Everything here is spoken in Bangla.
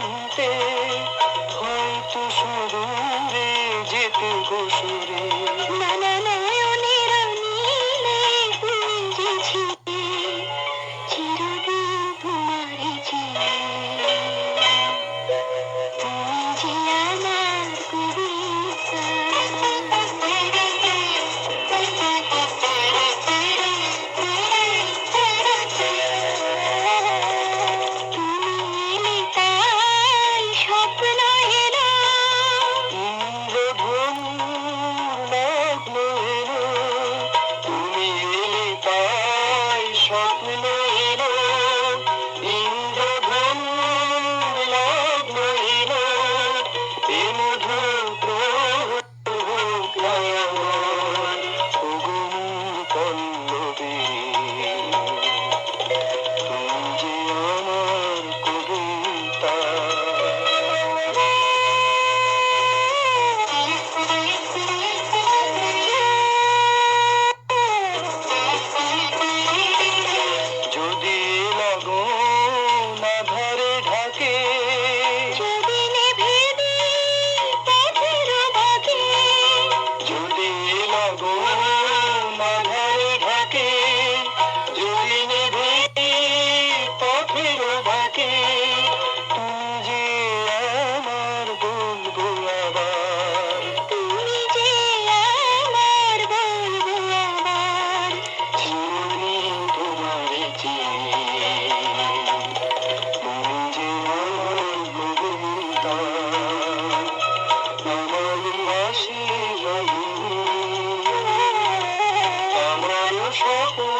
প্রান্তে হয়তো সুদূরে যেতে বসুরে নানা নয়নের নীলে তুমি যে ছিলে চিরদিন তোমারই চিলে তুমি যে আমার কবিতা তুমি এলে তাই স্বপ্ন এলো ইন্দ্রধনুর লগ্ন এলো তুমি এলে তাই স্বপ্ন এলো ইন্দ্রধনুর লগ্ন এলো এ মধুর প্রহর পল্লবী তুমি যে আমার কবিতা যদি লগন আধারে ঢাকে যদি নেভে দিই পথের বাঁকে যদি লগন আধারে ঢাকে যদি নেভে পথের বাঁকে তুমি যে আমার বলবো আবার তুমি যে আমার বলবো আবার চিরদিন তোমার চিনি তুমি যে আমার কবিতা আমার বাঁশি রঙিনী আমার স্বপ্ন